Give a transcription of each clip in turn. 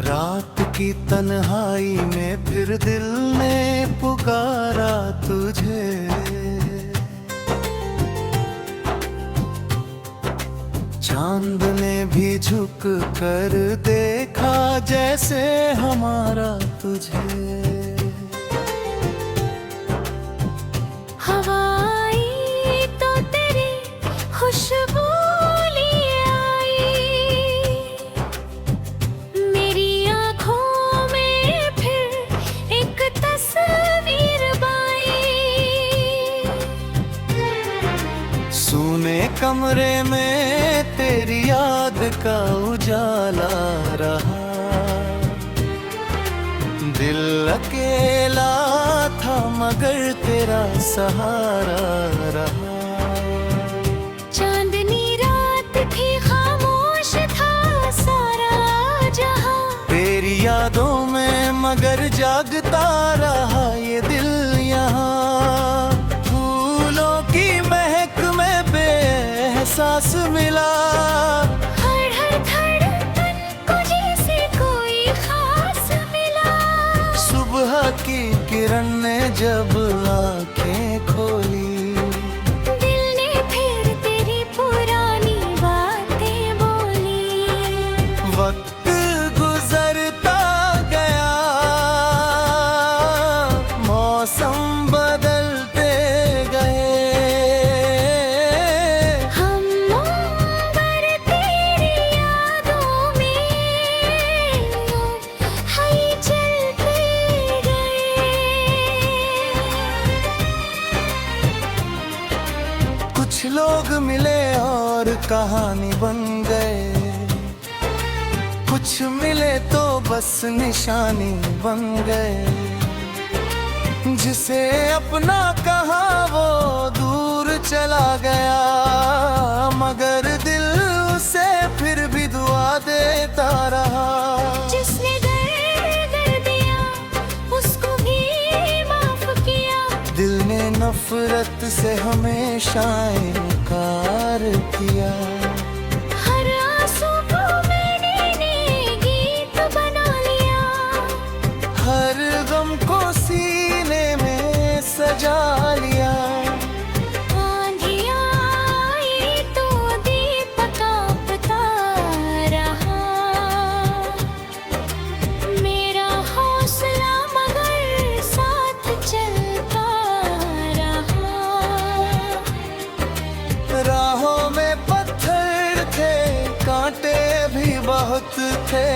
रात की तन्हाई में फिर दिल ने पुकारा तुझे। चांद ने भी झुक कर देखा जैसे हमारा तुझे। हवा आई तो तेरी खुशबू लिए आई, मेरी आँखों में फिर एक तस्वीर बाई। सूने कमरे में तेरी याद का उजाला रहा। दिल अकेला था मगर तेरा सहारा रहा। चांदनी रात थी, खामोश था सारा जहां। तेरी यादों में मगर जागता रहा ये दिल यहाँ। फूलों की महक में बेएहसास मिला। हर हर धड़कन को जैसे कोई खास मिला। सुबह की किरण ने जब आंखें खोली, दिल ने फिर तेरी पुरानी बातें बोली। वक्त गुजरता गया, मौसम बदलते गए। हम उम्र तेरी यादों में है चलते गए। कुछ लोग मिले और कहानी बन गए, कुछ मिले तो बस निशानी बन गए। जिसे अपना कहा वो दूर चला गया, मगर दिल उसे फिर भी दुआ देता रहा। जिसने दर्द दिया उसको भी माफ किया। दिल ने नफरत से हमेशा इनकार किया। हर आंसू को मैंने गीत बना लिया। हर गम को सीने में सजा लिया। आंधियाँ आई तो दीपक कांपता रहा। मेरा हौसला मगर साथ चलता रहा। राहों में पत्थर थे, कांटे भी बहुत थे,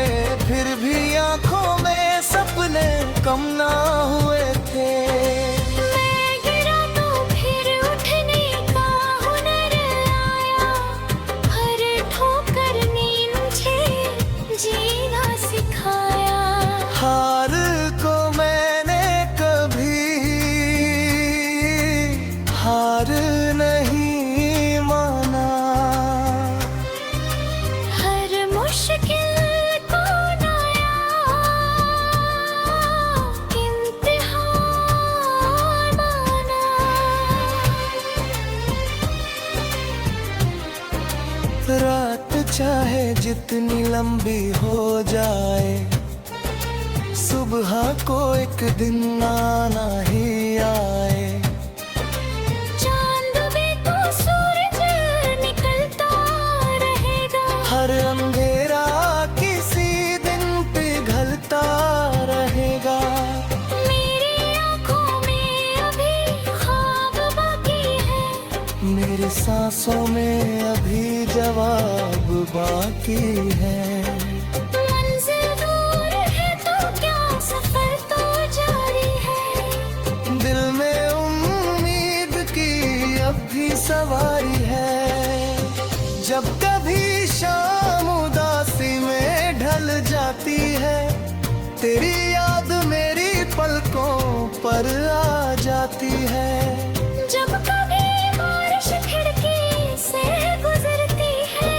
फिर भी आंखों में सपने कम ना हुए थे। मैं गिरा तो फिर उठने का हुनर आया। हर ठोकर ने मुझे जीना सिखाया। हार को मैंने कभी हार नहीं माना। हर मुश्किल को नया इम्तिहान माना। रात चाहे जितनी लंबी हो जाए, सुबह को एक दिन आना ही आए। चांद भी तो सूरज निकलता रहेगा। हर अंधेरा किसी दिन पिघलता रहेगा। मेरी आँखों में अभी ख्वाब बाकी है। मेरी सांसों में अभी जवाब बाकी है। मंजिल दूर है तो क्या सफर तो जारी है। दिल में उम्मीद की अब भी सवारी है। जब कभी शाम उदासी में ढल जाती है, तेरी याद मेरी पलकों पर आ जाती है। जब कभी बारिश खिड़की से गुजरती है,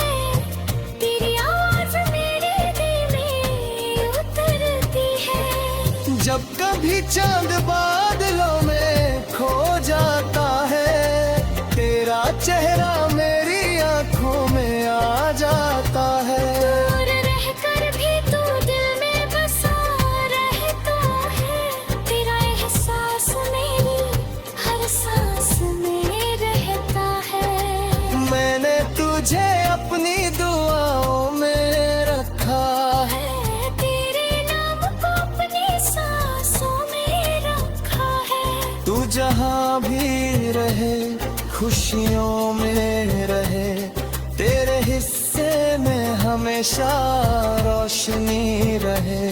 तेरी आवाज मेरे दिल में उतरती है। जब कभी चांद बादलों में खो जाता है, तेरा चेहरा मेरी आंखों में आ जाता है। दूर रहकर भी तू दिल में जहाँ भी रहे खुशियों में रहे, तेरे हिस्से में हमेशा रोशनी रहे।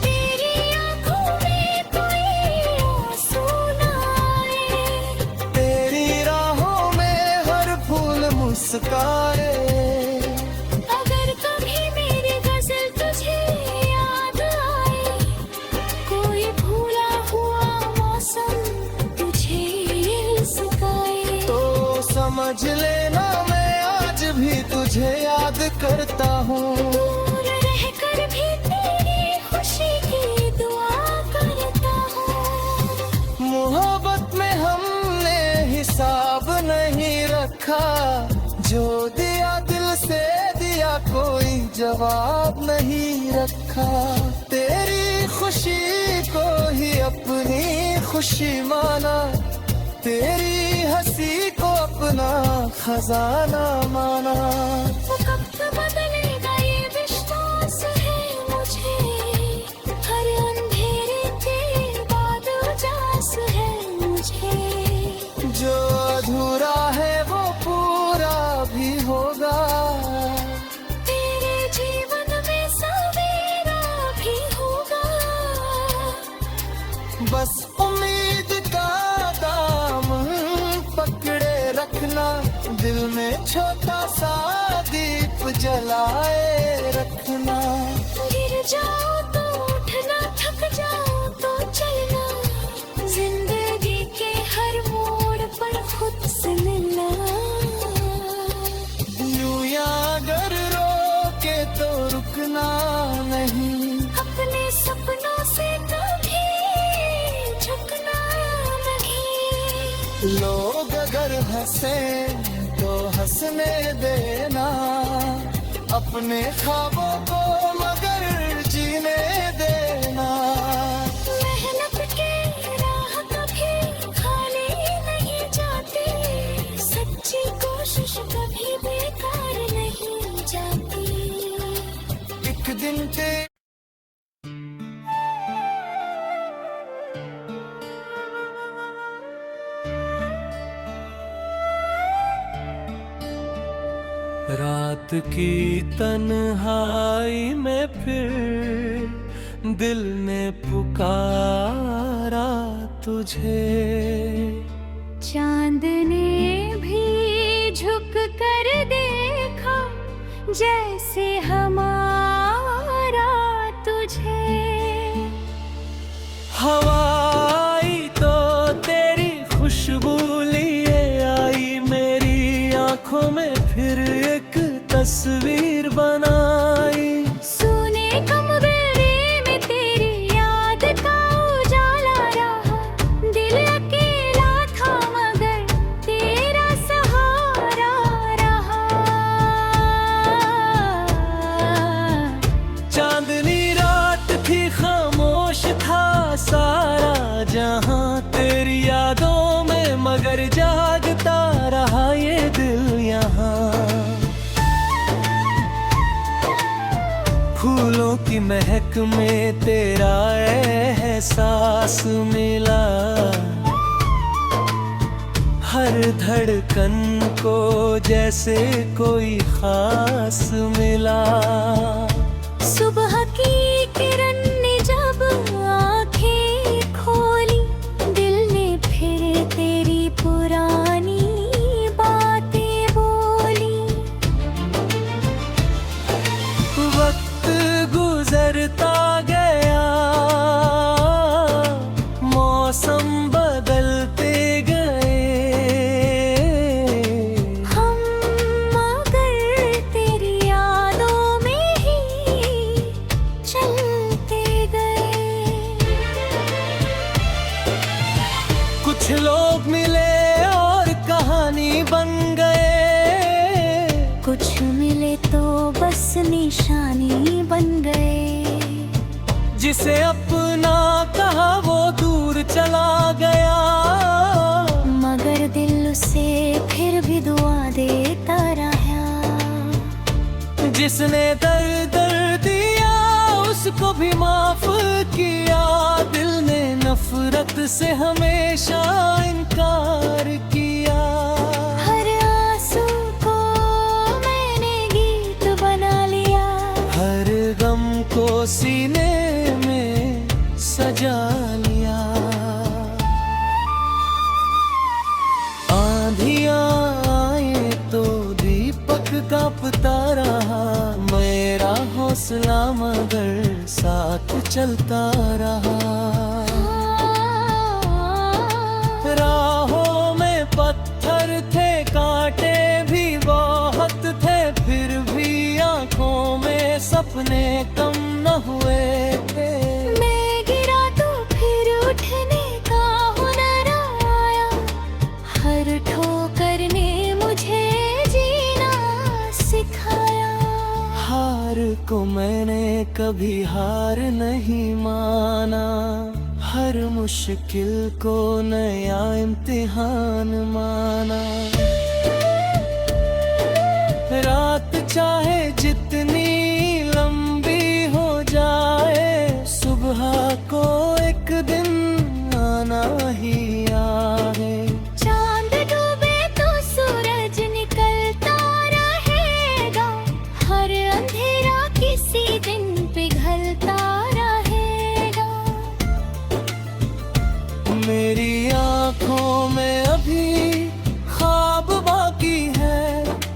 तेरी आंखों में कोई आंसू ना आए, तेरी राहों में हर फूल मुस्काए। अगर कभी मेरी गजल तुझे याद आए, कोई भूला हुआ मौसम तुझे सिखाए, तो समझ लेना मैं आज भी तुझे याद करता हूँ। दूर रहकर भी तेरी खुशी की दुआ करता हूँ। मोहब्बत में हमने हिसाब नहीं रखा, जो दिया दिल से दिया कोई जवाब नहीं रखा। तेरी खुशी को ही अपनी खुशी माना, तेरी हंसी को अपना खजाना माना। वक्त बदलेगा ये विश्वास है मुझे, हर अंधेरे के बाद उजास है मुझे। जो अधूरा है वो पूरा भी होगा, तेरे जीवन में सवेरा भी होगा। बस उम्मीद का दामन पकड़े रखना, दिल में छोटा सा दीप जलाए रखना। गिर जाओ तो उठना, थक जाओ तो चलना, जिंदगी के हर मोड़ पर खुद से मिलना। यूं या अगर रोके तो रुकना नहीं, अपने सपनों से कभी झुकना नहीं। लोग अगर हंसे तो हंसने देना, अपने ख्वाबों को मगर जीने देना। मेहनत के राह कभी खाली नहीं जाती, सच्ची कोशिश कभी बेकार नहीं जाती। एक दिन ते रात की तन्हाई में फिर दिल ने पुकारा तुझे। चांद ने भी झुक कर देखा, जैसे हमारा तुझे। हवाई तो तेरी खुशबू लिए आई, मेरी आंखों में फिर एक तस्वीर बनाई। सोने कमरे में तेरी याद का उजाला रहा, दिल अकेला था मगर तेरा सहारा रहा। चांदनी रात थी, खामोश था सारा जहां, तेरी यादों में मगर जागता रहा ये दिल यहाँ। फूलों की महक में तेरा एहसास मिला, हर धड़कन को जैसे कोई खास मिला। सुबह की किरण ने जब आंखें खोली, दिल ने फिर तेरी पुरानी बातें बोली। वक्त गुजरता गया, मौसम बदलते गए, हम मगर तेरी यादों में ही चलते गए। कुछ लोग मिले और कहानी बन गए, कुछ मिले तो बस निशानी बन गए। जिसे अपना कहा वो दूर चला गया, मगर दिल उसे फिर भी दुआ देता रहा। जिसने दर्द दिया उसको भी माफ किया, दिल ने नफरत से हमेशा इनकार किया। हर आंसू को मैंने गीत बना लिया। हर गम को सीने में सजा लिया। आंधियां आए तो दीपक कांपता रहा। मेरा हौसला मगर साथ चलता रहा। राहों में पत्थर थे, कांटे भी बहुत थे, फिर भी आंखों में सपने कम न हुए थे। मैं गिरा तो फिर उठने का हुनर आया। हर ठोकर ने मुझे जीना सिखाया। हार को मैंने कभी हार नहीं माना। हर मुश्किल को नया इम्तिहान माना। रात चाहे जितनी लंबी हो जाए, सुबह को एक दिन आना ही आए। चांद डूबे तो सूरज निकलता रहेगा। हर अंधेरा किसी दिन पिघलता रहेगा। मेरी आंखों में अभी ख्वाब बाकी है।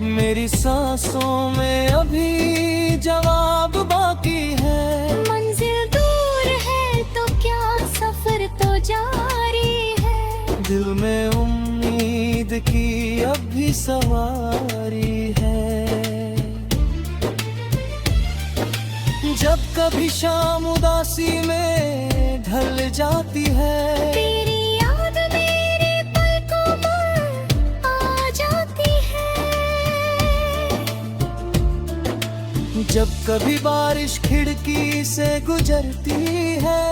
मेरी सांसों में अभी जवाब बाकी है। मंजिल दूर है तो क्या, सफर तो जारी है। दिल में उम्मीद की अब भी सवारी है। जब कभी शाम उदासी में ढल जाती है, तेरी याद मेरे पलकों पर आ जाती है। जब कभी बारिश खिड़की से गुजरती है,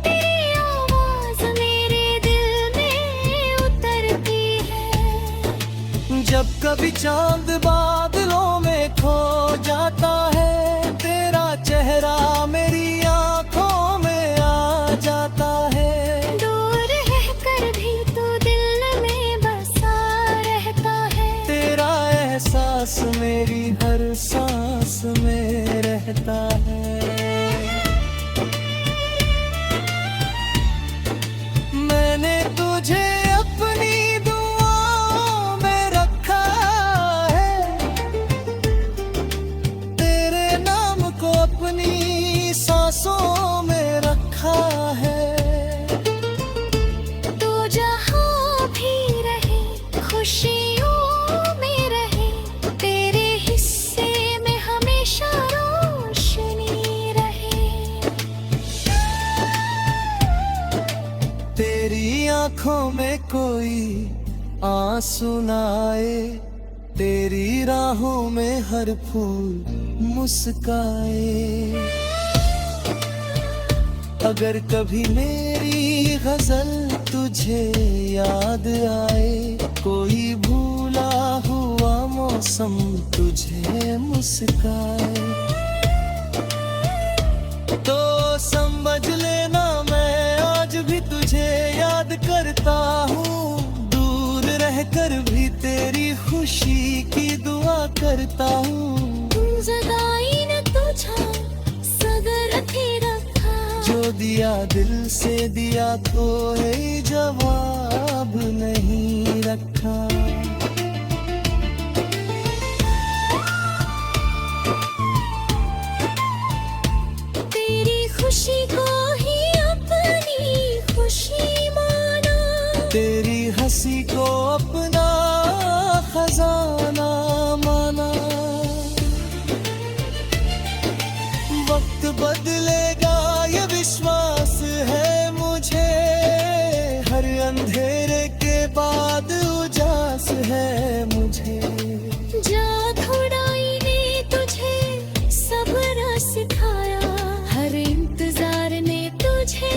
तेरी आवाज मेरे दिल में उतरती है। जब कभी चांद बादलों में खो जाता है, तेरा चेहरा मेरी आंखों में आ जाता है। दूर रहकर भी तू दिल में बसा रहता है। तेरा एहसास मेरी हर सांस में रहता है। मैंने तुझे अपनी दुआओं में रखा है। तेरे नाम को अपनी सांसों में रखा है। तू जहाँ भी रहे, खुशियों में रहे। तेरे हिस्से में हमेशा रोशनी रहे। तेरी आंखों में कोई आंसू न आए। तेरी राहों में हर फूल मुस्काए। अगर कभी मेरी गजल तुझे याद आए, कोई भूला हुआ मौसम तुझे मुस्काए, तो समझ लेना मैं आज भी तुझे याद करता हूँ। दूर रहकर भी तेरी खुशी की दुआ करता हूँ। जगाई न तुझा सगर थे रखा। जो दिया दिल से दिया तो है, जवाब नहीं रखा। तेरी खुशी को ही अपनी खुशी माना। तेरी हंसी को अपना खजाना माना। वक्त बदलेगा ये विश्वास है मुझे। हर अंधेरे के बाद उजास है मुझे। जा थोड़ाई ने तुझे सब्र सिखाया। हर इंतजार ने तुझे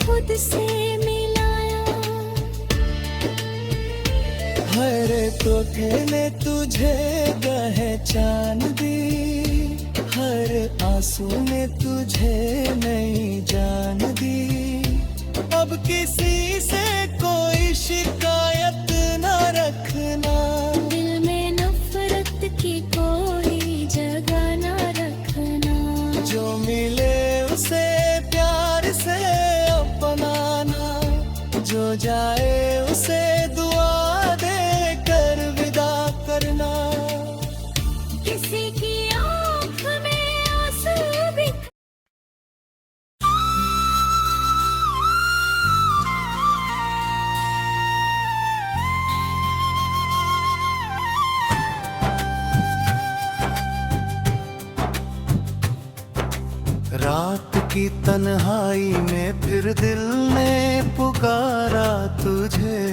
खुद से मिलाया। हर तोखे ने तुझे पहचान दी। हर आंसू ने तुझे नई जान दी। अब किसी उसे प्यार से अपनाना, जो जाए उसे दुआ दे कर विदा करना। किसी की आँख में आंसू भी रात की तन्हाई में फिर दिल ने पुकारा तुझे,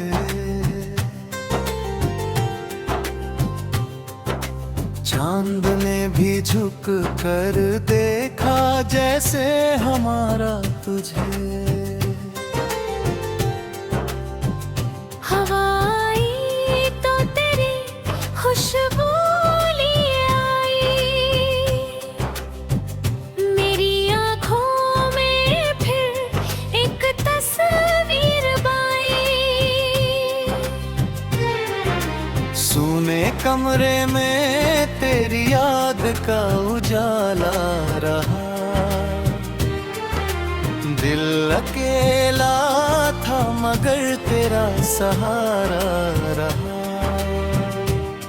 चांद ने भी झुक कर देखा जैसे हमारा तुझे। हवा आई तो तेरी खुशबू लिए आई, मेरी आँखों में फिर एक तस्वीर बाई। सूने कमरे में तेरी याद का उजाला रहा, दिल अकेला था मगर तेरा सहारा रहा।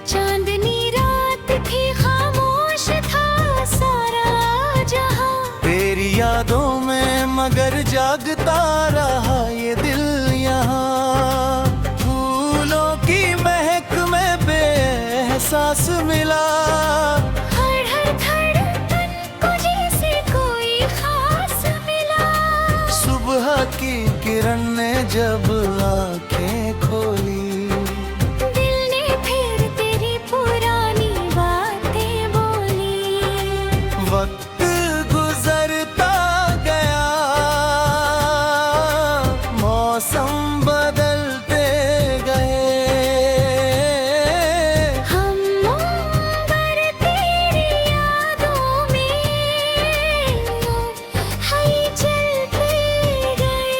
चांदनी रात थी, खामोश था सारा जहां, तेरी यादों में मगर जागता रहा ये दिल यहाँ। फूलों की महक में बेएहसास मिला, हर हर धड़कन को जैसे कोई खास मिला। सुबह की किरण ने जब आंखें खोली, दिल ने फिर तेरी पुरानी बातें बोली। वक्त गुजरता गया, मौसम बदलते गए, हम उम्र तेरी यादों में है चलते गए।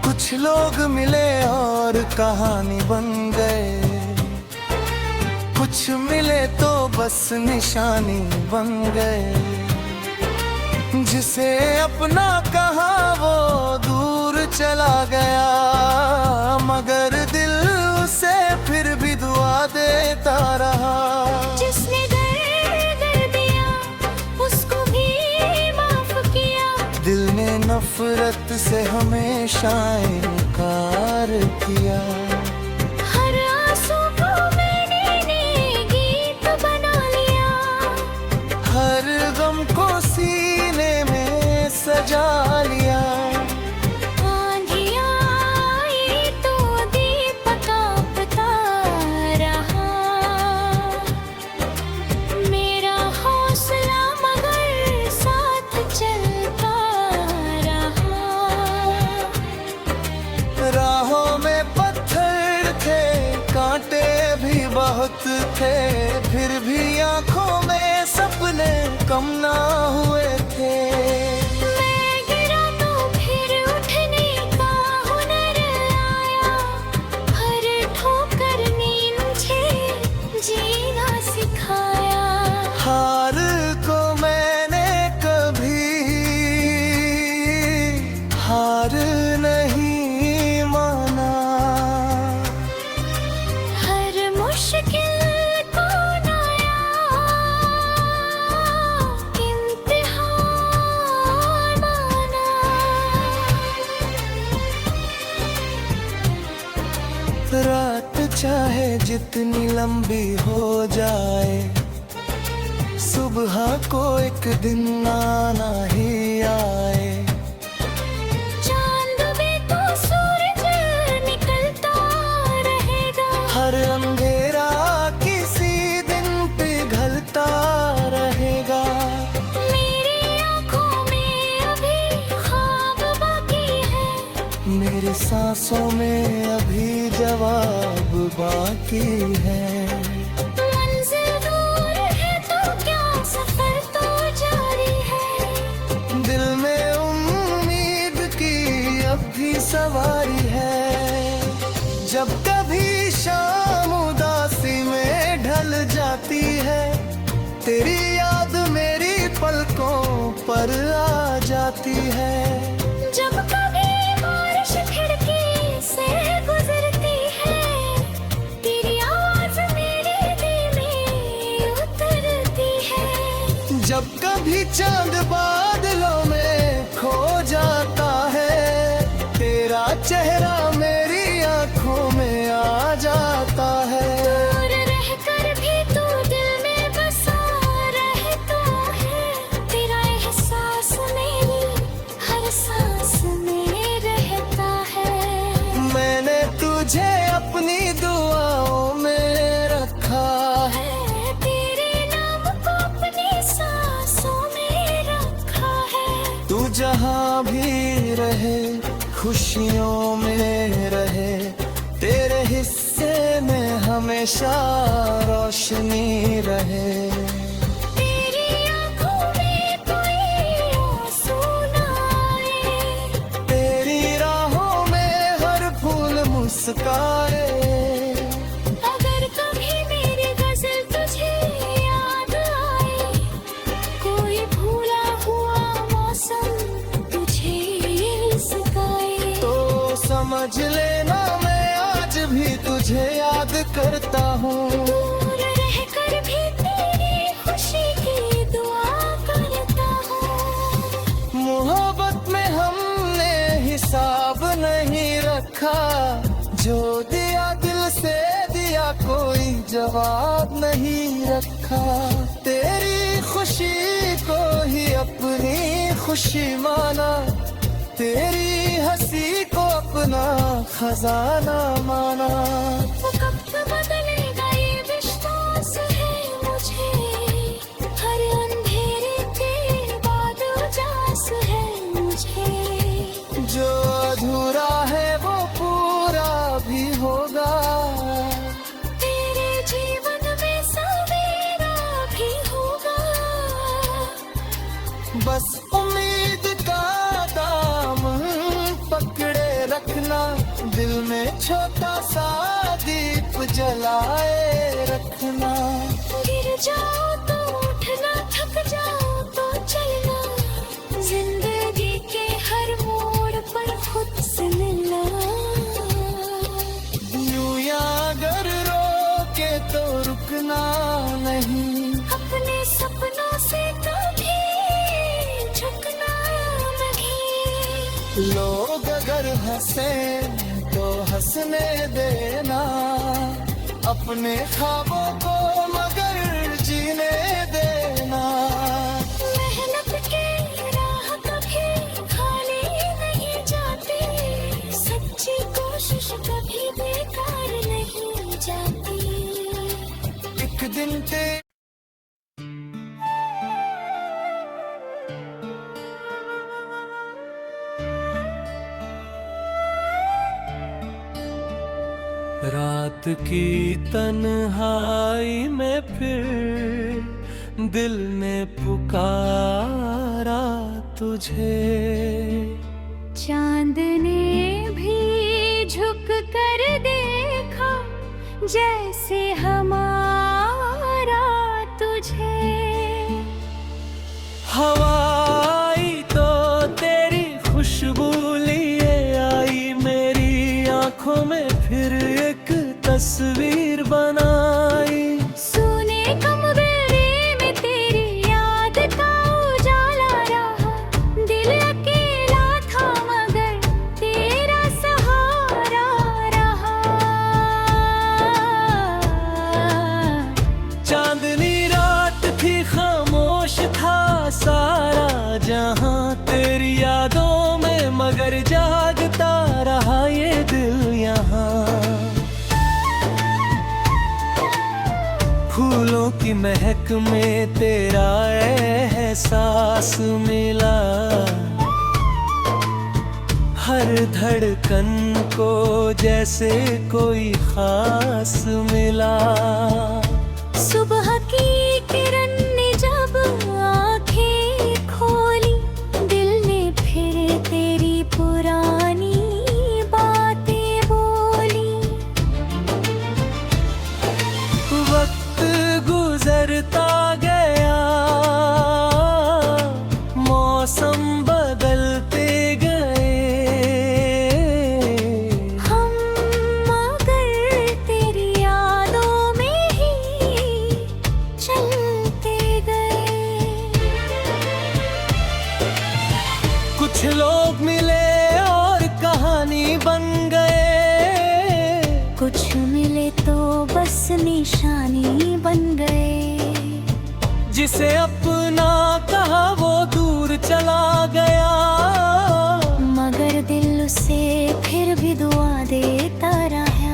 कुछ लोग मिले और कहानी बन गए, कुछ मिले तो बस निशानी बन गए। जिसे अपना कहा वो दूर चला गया, मगर दिल उसे फिर भी दुआ देता रहा। जिसने दर्द दिया उसको भी माफ किया, दिल ने नफरत से हमेशा इनकार किया। हर आंसू को मैंने गीत बना लिया, हर गम को सीने में सजा लिया। आंधियाँ आई तो दीपक कांपता रहा, मेरा हौसला मगर साथ चलता रहा। राहों में पत्थर थे, कांटे भी बहुत थे, फिर भी आंखों में सपने कम ना हुए थे। मैं गिरा तो फिर उठने का हुनर आया, हर ठोकर ने मुझे जीना सिखाया। हार को मैंने कभी हार नहीं माना, हर मुश्किल को नया इम्तिहान माना। रात चाहे जितनी लंबी हो जाए, सुबह को एक दिन आना ही आए। चांद में तो सूरज निकलता रहेगा, हर अंधेरा किसी दिन पिघलता रहेगा। मेरी आँखों में अभी ख्वाब बाकी है, मेरे सांसों में अभी जवाब बाकी है। मंजिल दूर है तो क्या सफर तो जारी है, दिल में उम्मीद की अब भी सवारी है। जब कभी शाम उदासी में ढल जाती है, पर आ जाती है। जब कभी बारिश खिड़की से गुजरती है, तेरी आवाज मेरे दिल में उतरती है। जब कभी चांद बादलों में खो जाता है, तेरा चेहरा मेरी आंखों में आ जाता है। दूर रहकर भी तू दिल में बसा रहता है, तेरा एहसास मेरी हर सांस में रहता है। मैंने तुझे अपनी दुआओं में रखा है, तेरे नाम को अपनी सांसों में रखा है। तू जहाँ भी रहे खुशियों में रहे, तेरे हिस्से में हमेशा रोशनी रहे। तेरी आंखों में कोई आंसू ना आए, तेरी राहों में हर फूल मुस्काए। अगर कभी मेरी गजल तुझे याद आए, कोई भूला हुआ मौसम तुझे सिखाए, तो समझ लेना मैं आज भी तुझे याद करता हूँ। दूर रहकर भी तेरी खुशी की दुआ करता हूँ। मोहब्बत में हमने हिसाब नहीं रखा, जो दिया दिल से दिया कोई जवाब नहीं रखा। तेरी खुशी को ही अपनी खुशी माना, तेरी हंसी को अपना खजाना माना। वक्त बदलेगा ये विश्वास है मुझे, हर अंधेरे के बाद उजास है मुझे। जो अधूरा है वो पूरा भी होगा, तेरे जीवन में सवेरा भी होगा। बस उम्मीद का दामन पकड़े रखना, दिल में छोटा सा दीप जलाए रखना। गिर जाओ तो उठना, थक जाओ तो चलना, जिंदगी के हर मोड़ पर खुद से मिलना। यूं या अगर रोके तो रुकना नहीं, अपने सपनों से कभी झुकना नहीं। लोग अगर हंसे तो हंसने देना, अपने ख्वाबों को मगर जीने देना। मेहनत के राह कभी खाली नहीं जाती, सच्ची कोशिश कभी बेकार नहीं जाती। एक दिन ते रात की तन्हाई में फिर दिल ने पुकारा तुझे। चांद ने भी झुक कर देखा, जैसे हमारा तुझे। हवाई तो तेरी खुशबू लिए आई, मेरी आंखों में फिर एक तस्वीर बनाई। सुने कमरे में तेरी याद का उजाला रहा, दिल अकेला था मगर तेरा सहारा रहा। चांदनी रात थी, खामोश था सारा जहां, तेरी यादों में मगर जागता रहा ये दिल यहाँ। फूलों की महक में तेरा एहसास मिला, हर धड़कन को जैसे कोई खास मिला। सुबह की किरण ने जब आंखें खोली, दिल ने फिर तेरी पुरानी बातें बोली। वक्त गुजरता गया, मिले तो बस निशानी बन गए। जिसे अपना कहा वो दूर चला गया, मगर दिल उसे फिर भी दुआ देता रहा।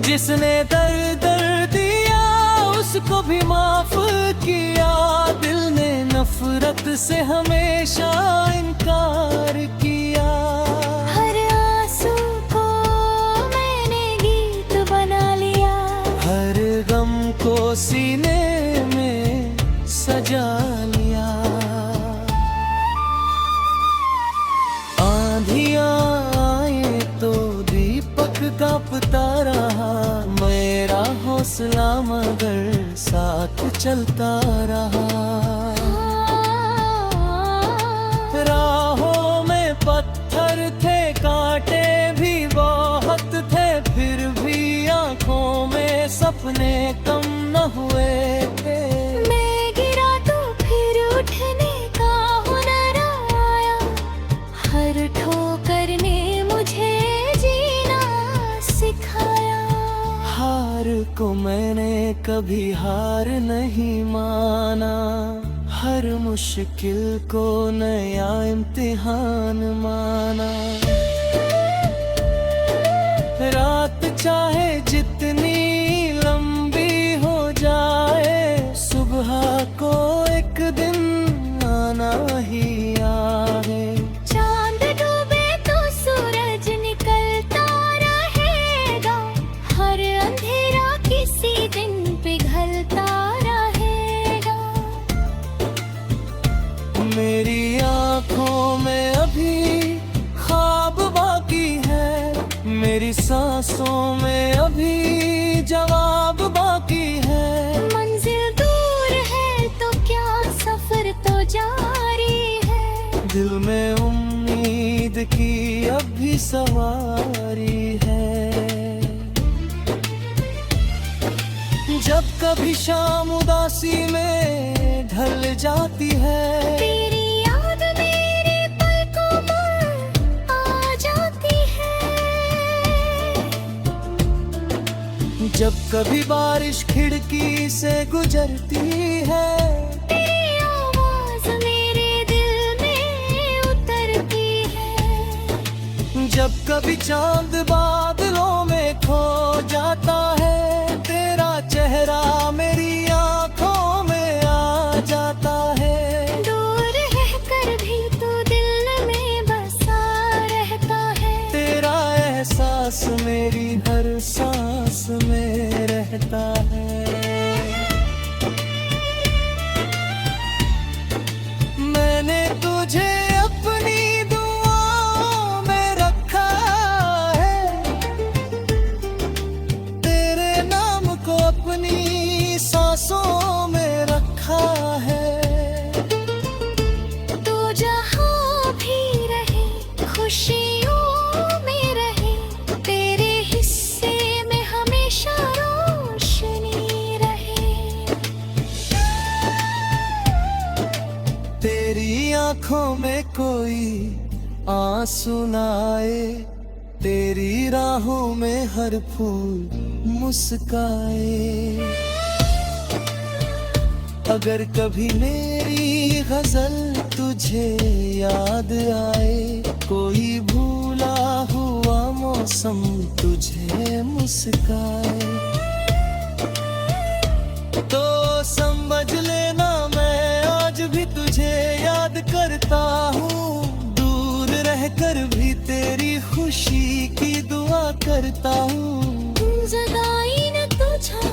जिसने दर्द दिया उसको भी माफ किया, दिल ने नफरत से हमेशा इनकार किया। हर आंसू को मैंने गीत बना लिया, हर गम को सीने में सजा लिया। आंधियां आए तो दीपक कांपता रहा, मेरा हौसला मगर साथ चलता रहा। राहों में पत्थर थे, कांटे भी बहुत थे, फिर भी आंखों में सपने कम न हुए थे। मैं गिरा तो फिर उठने का हुनर आया, हर ठोकर ने मुझे जीना सिखाया। हार को मैंने कभी हार नहीं माना, हर मुश्किल को नया इम्तिहान माना। रात चाहे जितनी लंबी हो जाए, सुबह को एक दिन आना ही आए। चांद डूबे तो सूरज निकलता रहेगा, हर अंधेरा किसी दिन पिघलता रहेगा। मेरी आंखों में अभी ख्वाब बाकी है, मेरी सांसों में अभी जवाब बाकी है। मंजिल दूर है तो क्या, सफर तो जारी है। दिल में उम्मीद की अब भी सवारी है। जब कभी शाम उदासी में ढल जाती है, तेरी याद मेरे पलकों पर आ जाती है। जब कभी बारिश खिड़की से गुजरती है, तेरी आवाज मेरे दिल में उतरती है। जब कभी चांद बादलों में खो जाता है, तेरा चेहरा मेरी आंखों में आ जाता है। दूर रहकर भी तू दिल में बसा रहता है, तेरा एहसास मेरी हर सांस में रहता है। मैंने तुझे अपनी दुआओं में रखा है, तेरे नाम को अपनी सांसों में रखा है। तू जहाँ भी रहे खुशियों में रहे, तेरे हिस्से में हमेशा रोशनी रहे। तेरी आंखों में कोई आंसू न आए, तेरी राहों में हर फूल मुस्काए। अगर कभी मेरी गजल तुझे याद आए, कोई भूला हुआ मौसम तुझे मुस्काए, तो समझ लेना मैं आज भी तुझे याद करता हूँ। दूर रहकर भी तेरी खुशी की दुआ करता हूँ। जुदाई ने तुझा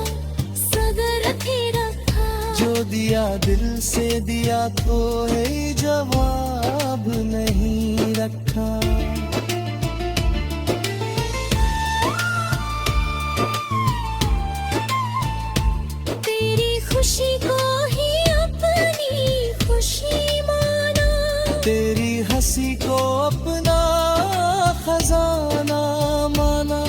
सगर थी रखा, जो दिया दिल से दिया तो है जवाब नहीं रखा। तेरी खुशी को ही अपनी खुशी माना, तेरी हंसी को अपना खजाना माना।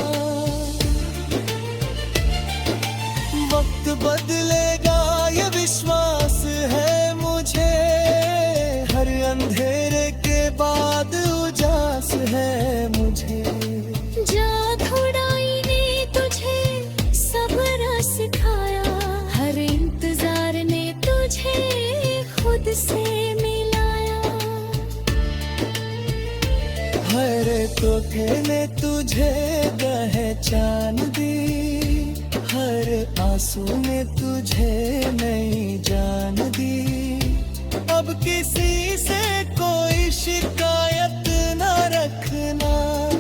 वक्त बदलेगा ये विश्वास है मुझे, हर अंधेरे के बाद उजास है धोखे ने तुझे पहचान दी, हर आंसू ने तुझे नई जान दी। अब किसी से कोई शिकायत न रखना,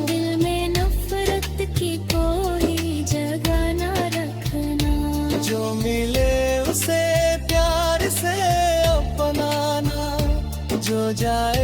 दिल में नफरत की कोई जगह न रखना। जो मिले उसे प्यार से अपनाना, जो जाए